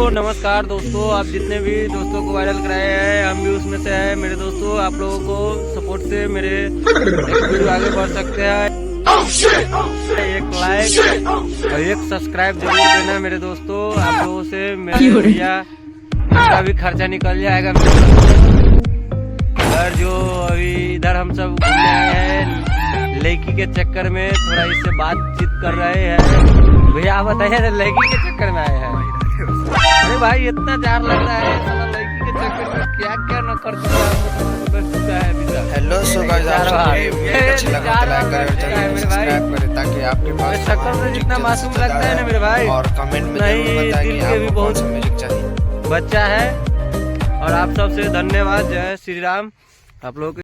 नमस्कार दोस्तों, आप जितने भी दोस्तों को वायरल कराए हैं हम भी उसमें से हैं। मेरे दोस्तों, आप लोगों को सपोर्ट से मेरे वीडियो आगे बढ़ सकते हैं। एक लाइक और एक सब्सक्राइब जरूर देना मेरे दोस्तों। आप लोगों से मेरे भैया का भी खर्चा निकल जाएगा। और जो अभी इधर हम सब घूमने आए हैं लड़की के चक्कर में, थोड़ा इससे बातचीत कर रहे हैं। भैया आप बताइए, लड़की के चक्कर में आए हैं? अरे भाई इतना जार लग रहा है, साला लड़की के चक्कर में क्या क्या न कर चुका है। हेलो सो गाइस, आप अच्छा लगा तो लाइक करें, चैनल को सब्सक्राइब करें ताकि आपके पास शक्ल से जितना मासूम लगता है ना मेरे भाई, और कमेंट में जरूर बताएं कि आपको कौन सा म्यूजिक चाहिए। बच्चा है। और आप सबसे धन्यवाद। जय श्री राम। आप लोग